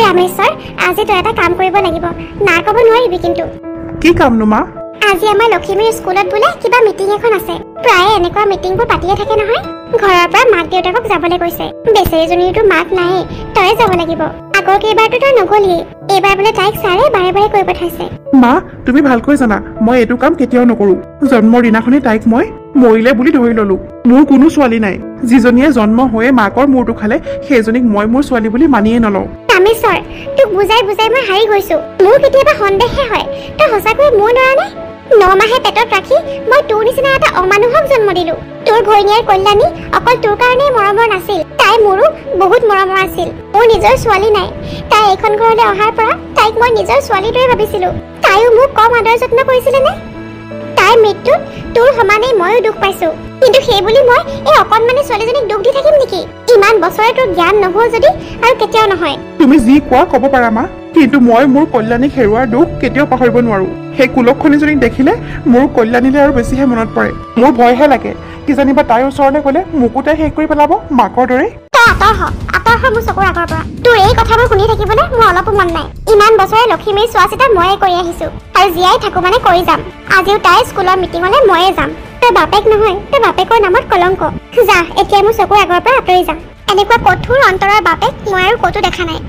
ৰামেশ্বৰ আজি তই এটা কাম কৰিব লাগিব না ক'ব নোৱাৰিবি কিন্তু কি কাম নো মা আজি আমাৰ লক্ষ্মীৰ স্কুলত বোলে কিবা মিটিং এখন আছে প্ৰায় এনেকুৱা মিটিংবোৰ পাতিয়ে থাকে নহয় ঘৰৰ পৰা মাক দেউতাকক যাবলৈ কৈছে বেচেৰীজনীৰতো মাক নাই তই যাব লাগিব আগৰ কেইবাৰতো তই নগলিয়ে এইবাৰ বোলে তাইক ছাৰে বাৰে বাৰে কৈ পঠাইছে মা তুমি ভালকৈ জানা মই এইটো কাম কেতিয়াও নকৰো জন্মৰ দিনাখনে তাইক মই মৰিলে বুলি ধৰি ললো মোৰ কোনো ছোৱালী নাই যিজনীয়ে জন্ম হৈয়ে মাকৰ মূৰটো খালে সেইজনীক মই মোৰ ছোৱালী বুলি মানিয়ে নলওঁ ৰামেশ্বৰ তোক বুজাই বুজাই মই হাৰি গৈছো মোৰ কেতিয়াবা সন্দেহে হয় তই সঁচাকৈ মোৰ ল'ৰা নে 9 মাহে পেটত ৰাখি মই তোৰ নিচিনা এটা অমানুষক জন্ম দিলো তোৰ ঘৈণীয়াৰ কল্যাণী অকল তোৰ কাৰণে মৰমৰ নাছিল তাই মোৰো বহুত মৰমৰ আছিল মোৰ নিজৰ ছোৱালী নাই তাই এইখন ঘৰলৈ অহাৰ পৰা তাইক মই নিজৰ ছোৱালীৰ দৰে ভাবিছিলো তাইও মোক কম আদৰ যত্ন কৰিছিলে নে তাইৰ মৃত্যুত তোৰ সমানেই ময়ো দুখ পাইছো কিন্তু সেই বুলি মই এই অকণমানি ছোৱালীজনীক দুখ দি থাকিম নেকি ইমান বছৰে তোৰ জ্ঞান নহ'ল যদি আৰু কেতিয়াও নহয় তুমি যি কোৱা ক'ব পাৰা মা কিন্তু মই মোৰ কল্যাণীক হেৰুৱাৰ দুখ কেতিয়াও পাহৰিব নোৱাৰো সেই কুলক্ষণীজনীক দেখিলে মোৰ কল্যাণীলৈ আৰু বেছিহে মনত পৰে মোৰ ভয়হে লাগে কিজানিবা তাইৰ ওচৰলৈ গ'লে মোকো তাই শেষ কৰি পেলাব মাকৰ দৰে তই আঁতৰ হ মোৰ চকুৰ আগৰ পৰা তোৰ এই কথাবোৰ শুনি থাকিবলৈ মোৰ অলপো মন নাই ইমান বছৰে লক্ষ্মীৰ চোৱা চিতা ময়ে কৰি আহিছো আৰু জীয়াই থাকো মানে কৰি যাম আজিও তাই স্কুলৰ মিটিঙলৈ ময়ে যাম তই বাপেক নহয় তই বাপেকৰ নামত কলংক যা এতিয়া মোৰ চকুৰ আগৰ পৰা আঁতৰি যা এনেকুৱা কঠোৰ অন্তৰৰ বাপেক মই আৰু ক'তো দেখা নাই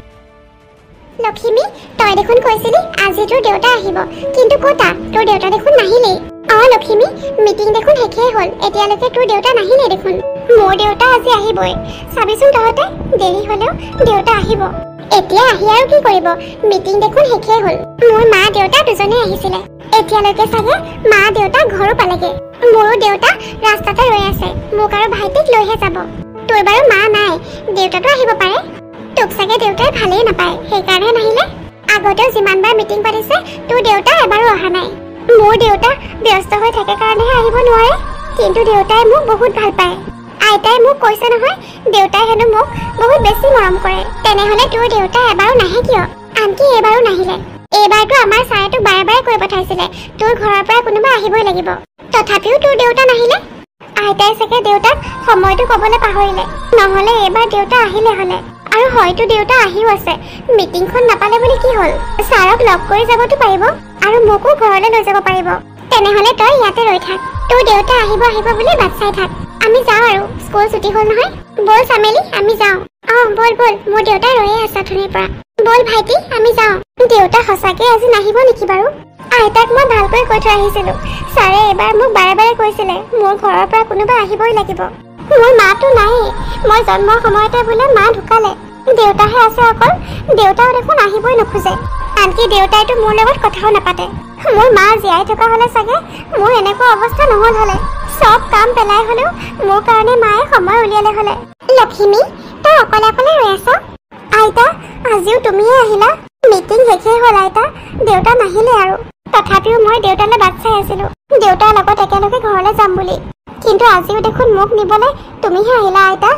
লক্ষ্মী তই দেখোন কৈছিলি আজি তোৰ দেউতা আহিব কিন্তু ক'তা তোৰ দেউতা দেখোন নাহিলেই লক্ষ্মী মিটিং দেখোন শেষেই হ'ল এতিয়ালৈকে তোৰ দেউতা নাহিলেই দেখোন মোৰ দেউতা আজি আহিবই চাবিচোন তহঁতে দেৰি হ'লেও দেউতা আহিব এতিয়া আহি আৰু কি কৰিব মিটিং দেখোন শেষেই হ'ল মোৰ মা দেউতা দুজনেই আহিছিলে এতিয়ালৈকে চাগে মা দেউতা ঘৰো পালেগে মোৰো দেউতা ৰাস্তাতে ৰৈ আছে মোক আৰু ভাইটিক লৈহে যাব তোৰ বাৰু মা নাই দেউতাটো আহিব পাৰে তোক চাগে দেউতাই ভালেই নাপায় সেইকাৰণে নাহিলে আগতেও যিমানবাৰ মিটিং পাতিছে তোৰ দেউতা এবাৰো অহা নাই মোৰ দেউতা ব্যস্ত হৈ থাকে কাৰণেহে আহিব নোৱাৰে কিন্তু দেউতাই মোক বহুত ভাল পায় আইতাই মোক কৈছে নহয় দেউতাই হেনো মোক বহুত বেছি মৰম কৰে তেনেহ'লে তোৰ দেউতা এবাৰো নাহে কিয় আনকি এইবাৰো নাহিলে এইবাৰতো আমাৰ ছাৰে বাৰে বাৰে কৈ পঠাইছিলে তোৰ ঘৰৰ পৰা কোনোবা আহিবই লাগিব তথাপিও তোৰ দেউতা নাহিলে আইতাই চাগে দেউতাক সময়টো ক'বলৈ পাহৰিলে নহ'লে এইবাৰ দেউতা আহিলে হ'লে আৰু হয়তো দেউতা আহিও আছে মিটিংখন নাপালে বুলি কি হ'ল ছাৰক লগ কৰি যাবতো পাৰিব আৰু মোকো ঘৰলৈ লৈ যাব পাৰিব তেনেহ'লে তই ইয়াতে ৰৈ থাক তোৰ দেউতা আহিব বুলি বাট চাই থাক আমি যাওঁ আৰু স্কুল ছুটি হ'ল নহয় বল চামেলি আমি যাওঁ বল মোৰ দেউতা ৰৈয়ে আছে অথনিৰ পৰা বল ভাইটি আমি যাওঁ দেউতা সঁচাকে আজি নাহিব নেকি বাৰু আইতাক মই ভালকৈ কৈ থৈ আহিছিলো ছাৰে এবাৰ মোক বাৰে বাৰে কৈছিলে মোৰ ঘৰৰ পৰা কোনোবা আহিবই লাগিব মোৰ মাতো নাইয়ে মই জন্মৰ সময়তে বোলে মা ঢুকালে দেউতাহে আছে অকল দেউতাও দেখোন আহিবই নোখোজে আনকি দেউতাইতো মোৰ লগত কথাও নাপাতে মোৰ মা জীয়াই থকা হ'লে চাগে মোৰ এনেকুৱা অৱস্থা নহ'ল হ'লে চব কাম পেলাই হ'লেও মোৰ কাৰণে মায়ে সময় উলিয়ালে হ'লে লক্ষ্মী তই অকলে ৰৈ আছ আইতা আজিও তুমিয়ে আহিলা মিটিং শেষেই হ'ল আইতা দেউতা নাহিলে আৰু তথাপিও মই দেউতালৈ বাট চাই আছিলো দেউতাৰ লগত একেলগে ঘৰলৈ যাম বুলি কিন্তু আজিও দেখোন মোক নিবলৈ তুমিহে আহিলা আইতা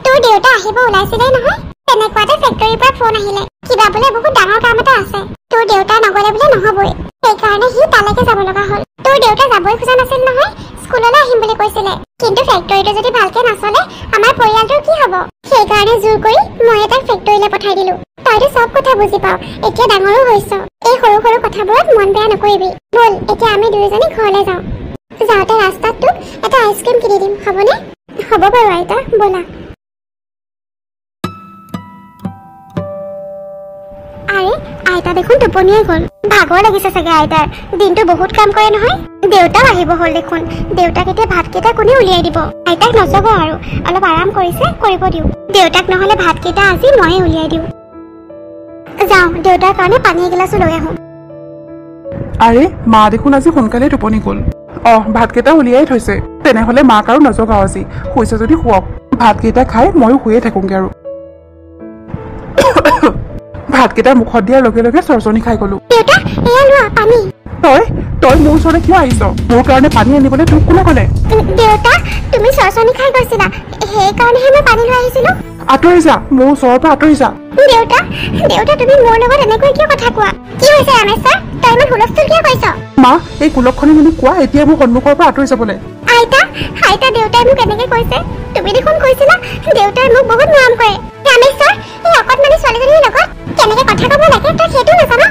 তোৰ দেউতা আহিব ওলাইছিলেই নহয় তেনেকুৱাতে ফেক্টৰীৰ পৰা ফোন আহিলে কিবা বোলে বহুত ডাঙৰ কাম এটা আছে তোৰ দেউতা নগলে বোলে নহবই সেইকাৰণে সি তালৈকে যাব লগা হ'ল তোৰ দেউতা যাবই খোজা নাছিল নহয় স্কুললৈ আহিম বুলি কৈছিলে কিন্তু ফেক্টৰীটো যদি ভালকে নচলে আমাৰ পৰিয়ালটোৰ কি হ'ব সেইকাৰণে জোৰ কৰি মই তাক ফেক্টৰীলৈ পঠাই দিলো তইতো চব কথা বুজি পাও এতিয়া ডাঙৰো হৈছ এই সৰু সৰু কথাবোৰত মন বেয়া নকৰিবি বল এতিয়া আমি দুয়োজনী ঘৰলৈ যাওঁ যাওঁতে ৰাস্তাত তোক এটা আইচক্ৰীম কিনি দিম হ'বনে হ'ব বাৰু আইতা ব'লা আৰে আইতা দেখোন টোপনিয়ে গ'ল ভাগৰ লাগিছে চাগে আইতাৰ দিনটো বহুত কাম কৰে নহয় দেউতাও আহিব হ'ল দেখোন দেউতাক এতিয়া ভাতকেইটা কোনে উলিয়াই দিব আইতাক নজগ আৰু অলপ আৰাম কৰিছে কৰিব দিওঁ দেউতাক নহ'লে ভাতকেইটা আজি ময়ে উলিয়াই দিওঁ যাওঁ দেউতাৰ কাৰণে পানী এগিলাচো লৈ আহোঁ আৰে মা দেখোন আজি সোনকালে টোপনি গ'ল ভাতকেইটা উলিয়াই থৈছে তেনেহ'লে মাক আৰু নজগাওঁ আজি শুইছে যদি শুৱক ভাতকেইটা খাই ময়ো শুয়ে থাকোঁগৈ আৰু ভাতকেইটা মুখত দিয়াৰ লগে লগে চৰচৰনি খাই গ'লো দেউতা এয়া লোৱা পানী তই মোৰ ওচৰলৈ কিয় আহিছ মোৰ কাৰণে পানী আনিবলৈ তোক কোনে ক'লে দেউতা তুমি চৰচৰনি খাই গৈছিলা সেইকাৰণেহে মই পানী লৈ আহিছিলো আঁতৰি যা মোৰ ওচৰৰ পৰা আঁতৰি যা দেউতা তুমি মোৰ লগত এনেকৈ কিয় কথা কোৱা কি হৈছে ৰামেশ্বৰ তই ইমান হুলস্থুল কিয় কৰিছ মা এই কুলক্ষণীজনীক কোৱা এতিয়া মোৰ সন্মুখৰ পৰা আঁতৰি যাবলৈ আইতা দেউতাই মোক এনেকৈ কৈছে তুমি দেখোন কৈছিলা দেউতাই মোক বহুত মৰম কৰে ৰামেশ্বৰ এই অকণমানি ছোৱালীজনীৰ লগত কেনেকৈ কথা আইতা তই সেইটো নাজানা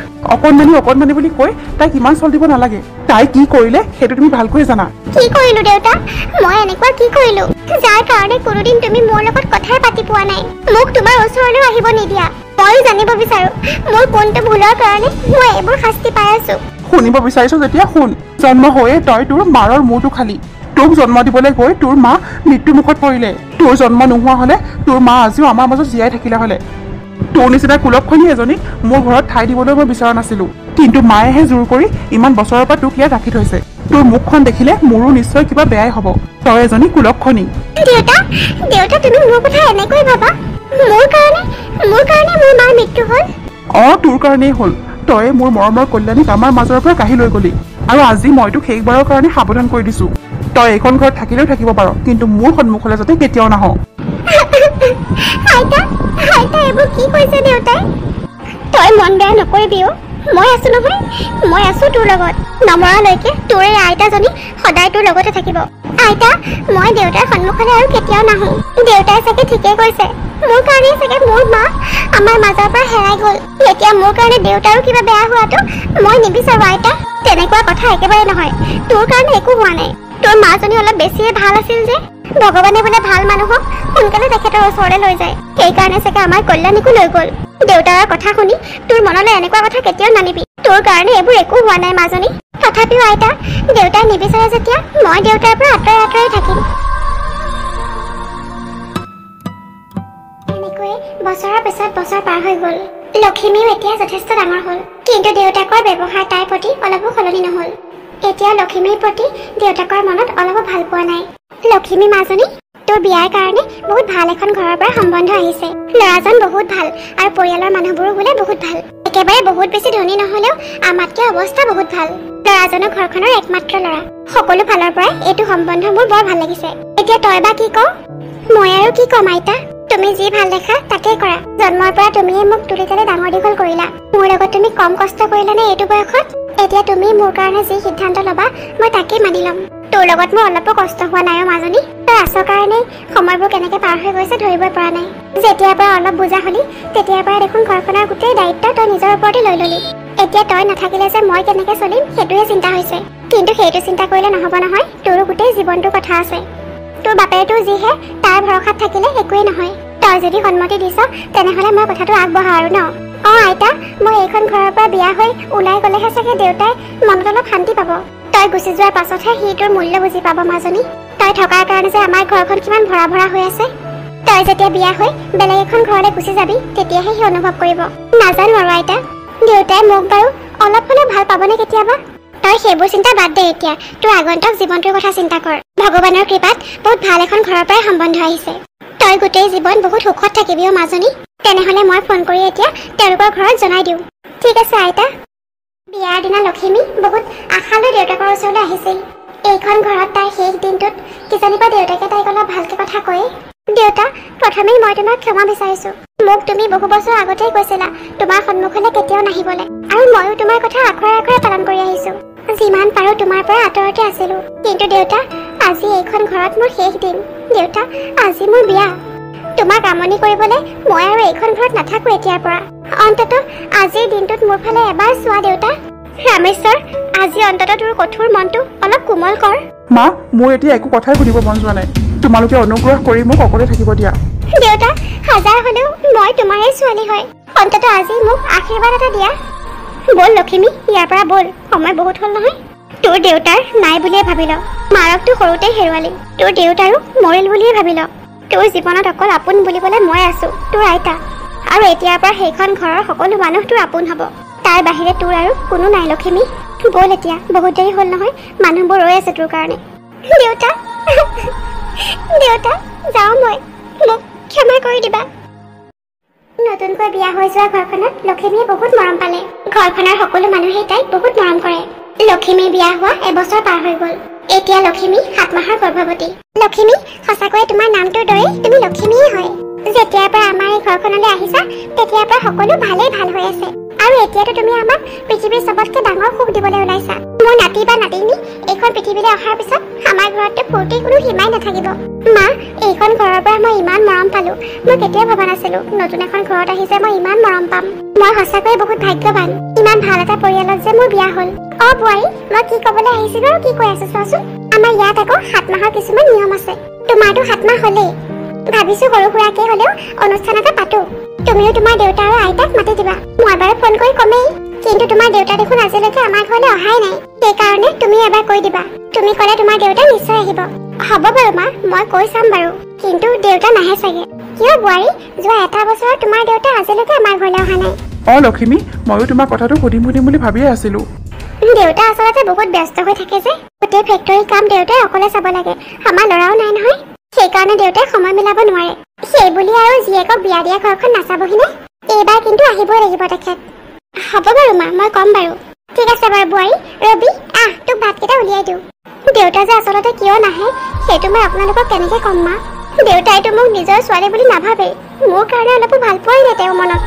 অকণমানি বুলি কৈ তাইক ইমান চল দিব নালাগে তাই কি কৰিলে সেইটো তুমি ভালকৈ জানা কি কৰিলো দেউতা মই এনেকুৱা কি কৰিলো যাৰ কাৰণে কোনোদিন তুমি মোৰ লগত কথাই পাতি পোৱা নাই মোক তোমাৰ ওচৰলৈ আহিব নিদিয়া মই জানিব বিচাৰো মোৰ কোনটো ভুলৰ কাৰণে মই এইবোৰ শাস্তি পাই আছো শুনিব বিচাৰিছ যেতিয়া শুন জন্ম হৈয়ে তই তোৰ মাৰৰ মূৰটো খালি তোক জন্ম দিবলৈ গৈ তোৰ মা মৃত্যু মুখত পৰিলে তোৰ জন্ম নোহোৱা হলে তোৰ মা আজিও আমাৰ মাজত জীয়াই থাকিলে হলে তোৰ নিচিনা কুলক্ষণী এজনীক মোৰ ঘৰত ঠাই দিবলৈ মই বিচৰা নাছিলো কিন্তু মায়েহে জোৰ কৰি ইমান বছৰৰ পৰা তোক ইয়াত ৰাখি থৈছে তোৰ মুখখন দেখিলে মোৰো নিশ্চয় কিবা বেয়াই হ'ব তই এজনী কুলক্ষণী দেউতা তুমি মোৰ কথা এনেকৈ ভাবা মোৰ কাৰণে মোৰ মাৰ মৃত্যু হ'ল তোৰ কাৰণেই হ'ল তই মোৰ মৰমৰ কল্যাণীক আমাৰ মাজৰ পৰা কাঢ়ি লৈ গলি আৰু আজি মই তোক শেষবাৰৰ কাৰণে সাৱধান কৰি দিছো তই এইখন ঘৰত থাকিলেও থাকিব পাৰ কিন্তু মোৰ সন্মুখলৈ যাতে কেতিয়াও নাহ আইতা এইবোৰ কি কৈছে দেউতাই তই মন বেয়া নকৰিবি মই আছো নহয় মই আছো তোৰ লগত নমৰালৈকে তোৰ এই আইতাজনী সদায় তোৰ লগতে থাকিব আইতা মই দেউতাৰ সন্মুখলৈ আৰু কেতিয়াও নাহো দেউতাই চাগে ঠিকেই কৈছে মোৰ কাৰণে চাগে মোৰ মা আমাৰ মাজৰ পৰা হেৰাই গ'ল এতিয়া মোৰ কাৰণে দেউতাৰো কিবা বেয়া হোৱাটো মই নিবিচাৰো আইতা তেনেকুৱা কথা একেবাৰে নহয় তোৰ কাৰণে একো হোৱা নাই তোৰ মাজনী অলপ বেছিয়ে ভাল আছিল যে ভগৱানে বোলে ভাল মানুহক সোনকালে তেখেতৰ ওচৰলৈ লৈ যায় সেইকাৰণে চাগে আমাৰ কল্যাণীকো লৈ গ'ল দেউতাৰ কথা শুনি তোৰ মনলৈ এনেকুৱা কথা কেতিয়াও নানিবি তোৰ কাৰণে এইবোৰ একো হোৱা নাই মাজনী তথাপিও আইতা দেউতাই নিবিচাৰে যেতিয়া মই দেউতাৰ পৰা আঁতৰাই থাকিম এনেকৈয়ে বছৰৰ পিছত বছৰ পাৰ হৈ গ'ল লখিমীও এতিয়া যথেষ্ট ডাঙৰ হ'ল কিন্তু দেউতাকৰ ব্যৱহাৰ তাইৰ প্ৰতি অলপো সলনি নহ'ল এতিয়া লখিমীৰ প্ৰতি দেউতাকৰ মনত অলপো ভাল পোৱা নাই লখিমী মাজনী তোৰ বিয়াৰ কাৰণে বহুত ভাল এখন ঘৰৰ পৰা সম্বন্ধ আহিছে ল'ৰাজন বহুত ভাল আৰু পৰিয়ালৰ মানুহবোৰো বোলে বহুত ভাল একেবাৰে বহুত বেছি ধনী নহলেও আমাতকৈ অৱস্থা বহুত ভাল ল'ৰাজনৰ ঘৰখনৰ একমাত্ৰ ল'ৰা সকলো ফালৰ পৰাই এইটো সম্বন্ধ মোৰ বৰ ভাল লাগিছে এতিয়া তই বা কি কওঁ মই আৰু কি ক'ম আইতা তুমি যি ভাল দেখা তাকেই কৰা জন্মৰ পৰা তুমিয়ে মোক তুলি তালি ডাঙৰ দীঘল কৰিলা মোৰ লগত তুমি কম কষ্ট কৰিলানে এইটো বয়সত এতিয়া তুমি মোৰ কাৰণে যি সিদ্ধান্ত ল'বা মই তাকেই মানি ল'ম তোৰ লগত মোৰ অলপো কষ্ট হোৱা নাই মাজনী তই আছৰ কাৰণে সময়বোৰ কেনেকে পাৰ হৈ গৈছে ধৰিবই পৰা নাই যেতিয়াৰ পৰা অলপ বুজা হলি তেতিয়াৰ পৰা দেখোন ঘৰখনৰ গোটেই দায়িত্ব তই নিজৰ ওপৰতে লৈ ললি এতিয়া তই নাথাকিলে যে মই কেনেকে চলিম সেইটোহে চিন্তা হৈছে কিন্তু সেইটো চিন্তা কৰিলে নহ'ব নহয় তোৰো গোটেই জীৱনটোৰ কথা আছে তোৰ বাপেৰটো যিহে তাৰ ভৰসাত থাকিলে একোৱেই নহয় তই যদি সন্মতি দিছ তেনেহ'লে মই কথাটো আগবঢ়াওঁ আৰু ন আইতা মই এইখন ঘৰৰ পৰা বিয়া হৈ ওলাই গ'লেহে চাগে দেউতাই মনত অলপ শান্তি পাব তই গুচি যোৱাৰ পাছতহে সি তোৰ মূল্য বুজি পাব মাজনী তই থকাৰ কাৰণে যে আমাৰ ঘৰখন কিমান ভৰা ভৰা হৈ আছে তই যেতিয়া বিয়া হৈ বেলেগ এখন ঘৰলৈ গুচি যাবি তেতিয়াহে সি অনুভৱ কৰিব নাজানো আৰু আইতা দেউতাই মোক বাৰু অলপ হ'লেও ভাল পাবনে কেতিয়াবা তই সেইবোৰ চিন্তা বাদ দে এতিয়া তোৰ আগন্তুক জীৱনটোৰ কথা চিন্তা কৰ ভগৱানৰ কৃপাত বহুত ভাল এখন ঘৰৰ পৰাই সম্বন্ধ আহিছে তই গোটেই জীৱন বহুত সুখত থাকিবি মাজনী তেনেহ'লে মই ফোন কৰি এতিয়া তেওঁলোকৰ ঘৰত জনাই দিওঁ ঠিক আছে আইতা বিয়াৰ দিনা লখিমী বহুত আশালৈ দেউতাকৰ ওচৰলৈ আহিছিল এইখন ঘৰত তাইৰ শেষ দিনটোত কিজানিবা দেউতাকে তাইক অলপ ভালকে কথা কয় দেউতা প্ৰথমেই মই তোমাক ক্ষমা বিচাৰিছো মোক তুমি বহু বছৰ আগতেই কৈছিলা তোমাৰ সন্মুখলৈ কেতিয়াও নাহিবলৈ আৰু ময়ো তোমাৰ কথা আখৰে আখৰে পালন কৰি আহিছো যিমান পাৰো তোমাৰ পৰা আঁতৰতে আছিলো কিন্তু দেউতা আজি এইখন ঘৰত মোৰ শেষ দিন দেউতা আজি মোৰ বিয়া তোমাক আমনি কৰিবলৈ মই আৰু এইখন ঘৰত নাথাকো এতিয়াৰ পৰা অন্তত আজিৰ দিনটোত মোৰ ফালে এবাৰ চোৱা দেউতা ৰামেশ্বৰ আজি অন্তত তোৰ কঠোৰ মনটো অলপ কোমল কৰ মা মোৰ এতিয়া একো কথাই সুধিব মন যোৱা নাই তোমালোকে অনুগ্ৰহ কৰি মোক অকলে থাকিব দিয়া দেউতা হাজাৰ হলেও মই তোমাৰেই ছোৱালী হয় অন্তত আজি মোক আশীৰ্বাদ এটা দিয়া বল লখিমী ইয়াৰ পৰা বল সময় বহুত হ'ল নহয় তোৰ দেউতাৰ নাই বুলিয়ে ভাবি ল মাৰকতো সৰুতেই হেৰুৱালি তোৰ দেউতাৰো মৰিল বুলিয়ে ভাবি ল তোৰ জীৱনত অকল আপোন বুলিবলৈ মই আছো তোৰ আইতা আৰু এতিয়াৰ পৰা সেইখন ঘৰৰ সকলো মানুহ তোৰ আপোন হ'ব তাৰ বাহিৰে তোৰ আৰু কোনো নাই লখিমী বল এতিয়া বহুত দেৰি হ'ল নহয় মানুহবোৰ ৰৈ আছে তোৰ কাৰণে দেউতা দেউতা যাওঁ মই মোক ক্ষমা কৰি দিবা নতুনকৈ বিয়া হৈ যোৱা ঘৰখনত লখিমীয়ে বহুত মৰম পালে ঘৰখনৰ সকলো মানুহে তাইক বহুত মৰম কৰে লখিমী বিয়া হোৱা এবছৰ পাৰ হৈ গ'ল এতিয়া লখিমী 7 মাহৰ গৰ্ভৱতী লখিমী সঁচাকৈয়ে তোমাৰ নামটোৰ দৰে তুমি লখিমীয়ে হয় যেতিয়াৰ পৰা আমাৰ এই ঘৰখনলৈ আহিছা তেতিয়াৰ পৰা সকলো ভালেই ভাল হৈ আছে আৰু আৰু এতিয়াতো তুমি আমাক পৃথিৱীৰ চবতকৈ ডাঙৰ সুখ দিবলৈ ওলাইছা। মোৰ নাতি বা নাতিনী এইখন পৃথিৱীলৈ অহাৰ পিছত আমাৰ ঘৰততো ফূৰ্তিৰ কোনো সীমাই নাথাকিব। মা, এইখন ঘৰৰ পৰা মই ইমান মৰম পালো। মই কেতিয়াও ভবা নাছিলো নতুন এখন ঘৰত আহি যে মই ইমান মৰম পাম। মই সঁচাকৈয়ে বহুত ভাগ্যৱান, ইমান ভাল এটা পৰিয়ালত যে মোৰ বিয়া হ'ল। বোৱাৰী, মই কি ক'বলৈ আহিছিলো আৰু কি কৈ আছো চোৱাচোন। আমাৰ ইয়াত আকৌ 7 মাহৰ কিছুমান নিয়ম আছে। তোমাৰতো 7 মাহ হ'লেই। ভাবিছো সৰু সুৰাকে হ'লেও অনুষ্ঠান এটা পাতো। তুমিও তোমাৰ দেউতা আৰু আইতাক মাতি দিবা। মই বাৰু ফোন কৰি কমেই, কিন্তু তোমাৰ দেউতা দেখোন আজিলৈকে আমাৰ ঘৰলৈ অহাই নাই। সেইকাৰণে তুমি এবাৰ কৈ দিবা। তুমি ক'লে তোমাৰ দেউতা নিশ্চয় আহিব। হ'ব বাৰু মা, মই কৈ চাম বাৰু, কিন্তু দেউতা নাহে চাগে। কিয় বোৱাৰী, যোৱা এটা বছৰত তোমাৰ দেউতা আজিলৈকে আমাৰ ঘৰলৈ অহা নাই। লক্ষ্মী, ময়ো তোমাৰ কথাটো সুধিম বুলি ভাবিয়ে আছিলো। দেউতা আচলতে বহুত ব্যস্ত হৈ থাকে যে। গোটেই ফেক্টৰীৰ কাম দেউতাই অকলে চাব লাগে। আমাৰ ল'ৰাও নাই নহয়, সেইকাৰণে দেউতাই সময় মিলাব নোৱাৰে। সেইবুলি আৰু জীয়েকক বিয়া দিয়া ঘৰখন নাচাবহিনে? এইবাৰ কিন্তু আহিবই লাগিব তেখেত। হ'ব বাৰু মা, মই ক'ম বাৰু। ঠিক আছে বাৰু বোৱাৰী। ৰবি, তোক ভাতকেইটা উলিয়াই দিওঁ। দেউতা যে আচলতে কিয় নাহে সেইটো মই আপোনালোকক কেনেকে ক'ম মা? দেউতাইতো মোক নিজৰ ছোৱালী বুলি নাভাবেই। মোৰ কাৰণে অলপো ভাল পোৱাই নাই তেওঁৰ মনত।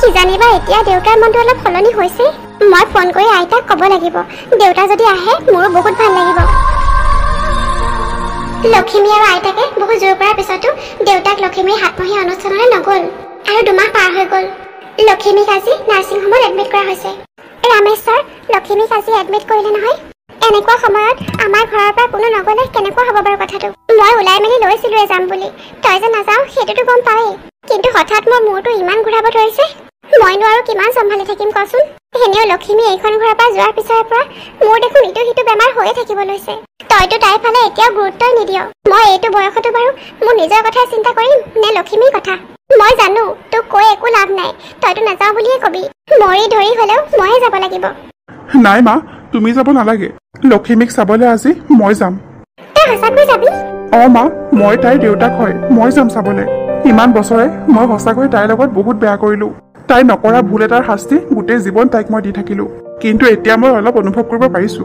কিজানিবা এতিয়া দেউতাৰ মনটো অলপ সলনি হৈছে। মই ফোন কৰি আইতাক ক'ব লাগিব। দেউতা যদি আহে মোৰো বহুত ভাল লাগিব। লক্ষ্মী আৰু আইতাকে বহুত জোৰ কৰাৰ পিছতো দেউতাক লক্ষ্মীৰ 7 মাহীয়া অনুষ্ঠানলৈ নগ'ল। আৰু 2 মাহ পাৰ হৈ গ'ল। লক্ষ্মীক আজি নাৰ্ছিং হোমত এডমিট কৰা হৈছে। ৰামেশ্বৰ, লক্ষ্মীক আজি এডমিট কৰিলে নহয়। এনেকুৱা সময়ত আমাৰ ঘৰৰ পৰা কোনো নগ'লে কেনেকুৱা হ'ব বাৰু কথাটো? মই ওলাই মেলি লৈছিলোৱে যাম বুলি। তই যে নাযাওঁ সেইটোতো গম পাৱেই, কিন্তু হঠাৎ মোৰ মূৰটো ইমান ঘূৰাব ধৰিছে। মইনো আৰু কিমান চম্ভালি থাকিম কচোন? এনেও লক্ষ্মী এইখন ঘৰৰ পৰা যোৱাৰ পিছৰে পৰা মোৰ দেখোন ইটো সিটো বেমাৰ হৈয়ে থাকিব লৈছে। তইতো তাইৰ ফালে এতিয়াও গুৰুত্বই নিদিয়। মই এইটো বয়সতো বাৰু মোৰ নিজৰ কথাই চিন্তা কৰিম নে লক্ষ্মীৰ কথা? মই জানো তোক কৈ একো লাভ নাই, তইতো নাযাওঁ বুলিয়ে কবি। মৰি ধৰি হ'লেও ময়ে যাব লাগিব। নাই মা, তুমি যাব নালাগে। লক্ষ্মীক চাবলৈ আজি মই যাম। তই সঁচাকৈ যাবি? মা, মই তাইৰ দেউতাক হয়, মই যাম চাবলৈ। ইমান বছৰে মই সঁচাকৈ তাইৰ লগত বহুত বেয়া কৰিলো। তাই নকৰা ভুল এটাৰ শাস্তি গোটেই জীৱন তাইক মই দি থাকিলো। কিন্তু এতিয়া মই অলপ অনুভৱ কৰিব পাৰিছো।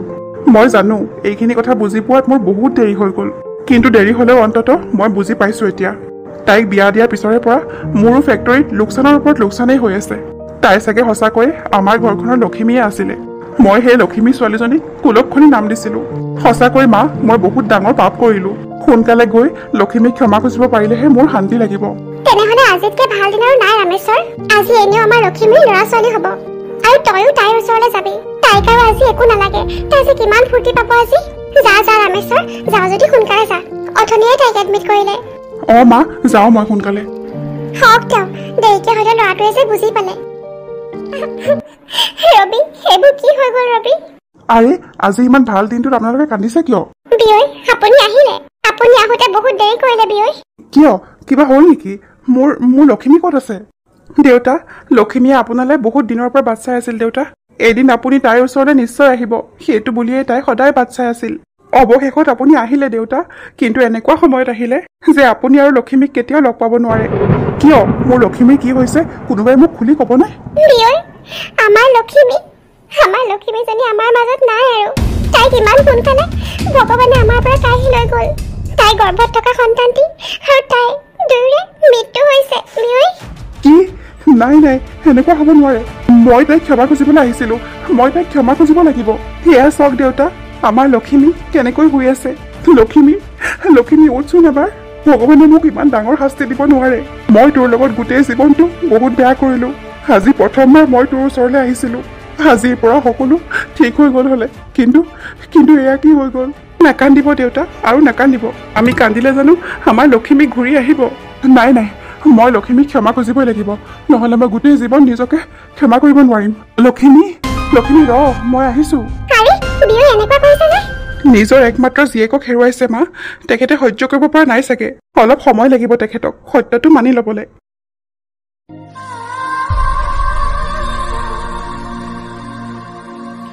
মই জানো এইখিনি কথা বুজি পোৱাত মোৰ বহুত দেৰি হৈ গ'ল, কিন্তু দেৰি হ'লেও অন্তত মই বুজি পাইছো এতিয়া। তাইক বিয়া দিয়াৰ পিছৰে পৰা মোৰো ফেক্টৰীত লোকচানৰ ওপৰত লোকচানেই হৈ আছে। তাই চাগে সঁচাকৈয়ে আমাৰ ঘৰখনৰ লক্ষ্মীয়ে আছিলে। মই সেই লক্ষ্মী ছোৱালীজনীক কুলক্ষণী নাম দিছিলো। সঁচাকৈ মা, মই বহুত ডাঙৰ পাপ কৰিলো। সোনকালে গৈ লক্ষ্মীক ক্ষমা খুজিব পাৰিলেহে মোৰ শান্তি লাগিব। তেনেহ'লে আজিতকৈ ভাল দিন আৰু নাই ৰামেশ্বৰ। আজি এনেও আমাৰ লক্ষ্মীৰ ল'ৰা ছোৱালী হ'ব, আৰু তইও তাইৰ ওচৰলৈ যাবি। তাইক আৰু আজি একো নালাগে। তাই যে কিমান ফূৰ্তি পাব আজি। যা ৰামেশ্বৰ, যাওঁ যদি সোনকালে যা। অথনিয়ে তাইক এডমিট কৰিলে। মা, যাওঁ মই সোনকালে। হওক তেওঁ, দেৰিকে হ'লে ল'ৰাটোৱে যে বুজি পালে। ৰবি, সেইবোৰ কি হৈ গ'ল ৰবি? আৰে, আজি ইমান ভাল দিনটোত আপোনালোকে কান্দিছে কিয়? বিয়ৈ, আপুনি আহিলে। আপুনি আহোঁতে বহুত দেৰি কৰিলে বিয়ৈ। কিয়, কিবা হ'ল নেকি? মোৰ লক্ষ্মী ক'ত আছে? দেউতা, লক্ষ্মীয়ে আপোনালৈ বহুত দিনৰ পৰা বাট চাই আছিল দেউতা। এদিন আপুনি তাইৰ ওচৰলৈ নিশ্চয় আহিব, সেইটো বুলিয়ে তাই সদায় বাট চাই আছিল। অৱশেষত আপুনি আহিলে দেউতা, কিন্তু এনেকুৱা সময়ত আহিলে যে আপুনি আৰু লক্ষ্মীক কেতিয়াও লগ পাব নোৱাৰে। কিয়, মোৰ লক্ষ্মীৰ কি হৈছে কোনোবাই মোক খুলি ক'বনে? বিয়ৈ, আমাৰ লক্ষ্মীজনী আমাৰ মাজত নাই আৰু। তাইক ইমান সোনকালে ভগৱানে আমাৰ পৰা কাঢ়ি লৈ গ'ল। তাই গৰ্ভত থকা সন্তানটি আৰু তাই দুয়োৰে মৃত্যু হৈছে। বিয়ৈ, কি? নাই, সেনেকুৱা হ'ব নোৱাৰে। মই তাইক ক্ষমা খুজিবলৈ আহিছিলো। মই তাইক ক্ষমা খুজিব লাগিব। সেয়া চাওক দেউতা, আমাৰ লক্ষ্মী কেনেকৈ শুই আছে। লক্ষ্মী উঠছোন এবাৰ। ভগৱানে মোক ইমান ডাঙৰ শাস্তি দিব নোৱাৰে। মই তোৰ লগত গোটেই জীৱনটো বহুত বেয়া কৰিলো। আজি প্ৰথমবাৰ মই তোৰ ওচৰলৈ আহিছিলো। আজিৰ পৰা সকলো ঠিক হৈ গ'ল হ'লে, কিন্তু এয়া কি হৈ গ'ল? নাকান্দিব দেউতা, আৰু নাকান্দিব। আমি কান্দিলে জানো আমাৰ লক্ষ্মী ঘূৰি আহিব? নাই, মই লক্ষ্মীক ক্ষমা খুজিবই লাগিব, নহ'লে মই গোটেই জীৱন নিজকে ক্ষমা কৰিব নোৱাৰিম। লক্ষ্মী ৰ, মই আহিছো। নিজৰ একমাত্ৰ জীয়েকক হেৰুৱাইছে মা। তেখেতে সহ্য কৰিব পৰা নাই চাগে। অলপ সময় লাগিব তেখেতক সত্যটো মানি ল'বলৈ।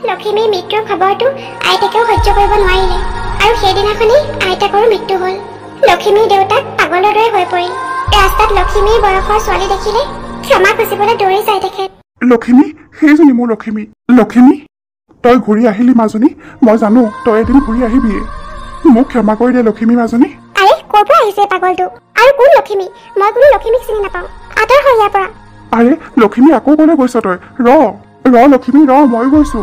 লক্ষ্মীৰ মৃত্যুৰ খবৰটো আইতাকেও সহ্য কৰিব নোৱাৰিলে, আৰু সেইদিনাখনেই আইতাকৰো মৃত্যু হ'ল। লক্ষ্মীৰ দেউতাক পাগলৰ দৰে হৈ পৰিল। ৰাস্তাত লক্ষ্মীৰ বয়সৰ ছোৱালী দেখিলে ক্ষমা খুজিবলৈ দৌৰি যায় তেখেত। লক্ষ্মী, সেইজনী মোৰ লক্ষ্মী, তই ঘূৰি আহিলি মাজনী। মই জানো তই এদিন ঘূৰি আহিবিয়ে। মোক ক্ষমা কৰি দে লক্ষ্মী মাজনী। আৰে, ক'ৰ পৰা আহিছে পাগলটো? আৰু কোন লক্ষ্মী? মই কোনো লক্ষ্মীক চিনি নাপাওঁ। আঁতৰ হৈ ইয়াৰ পৰা। আৰে লক্ষ্মী, আকৌ ক'লৈ গৈছ তই? ৰ। ৰ লক্ষ্মী ৰ মই গৈছো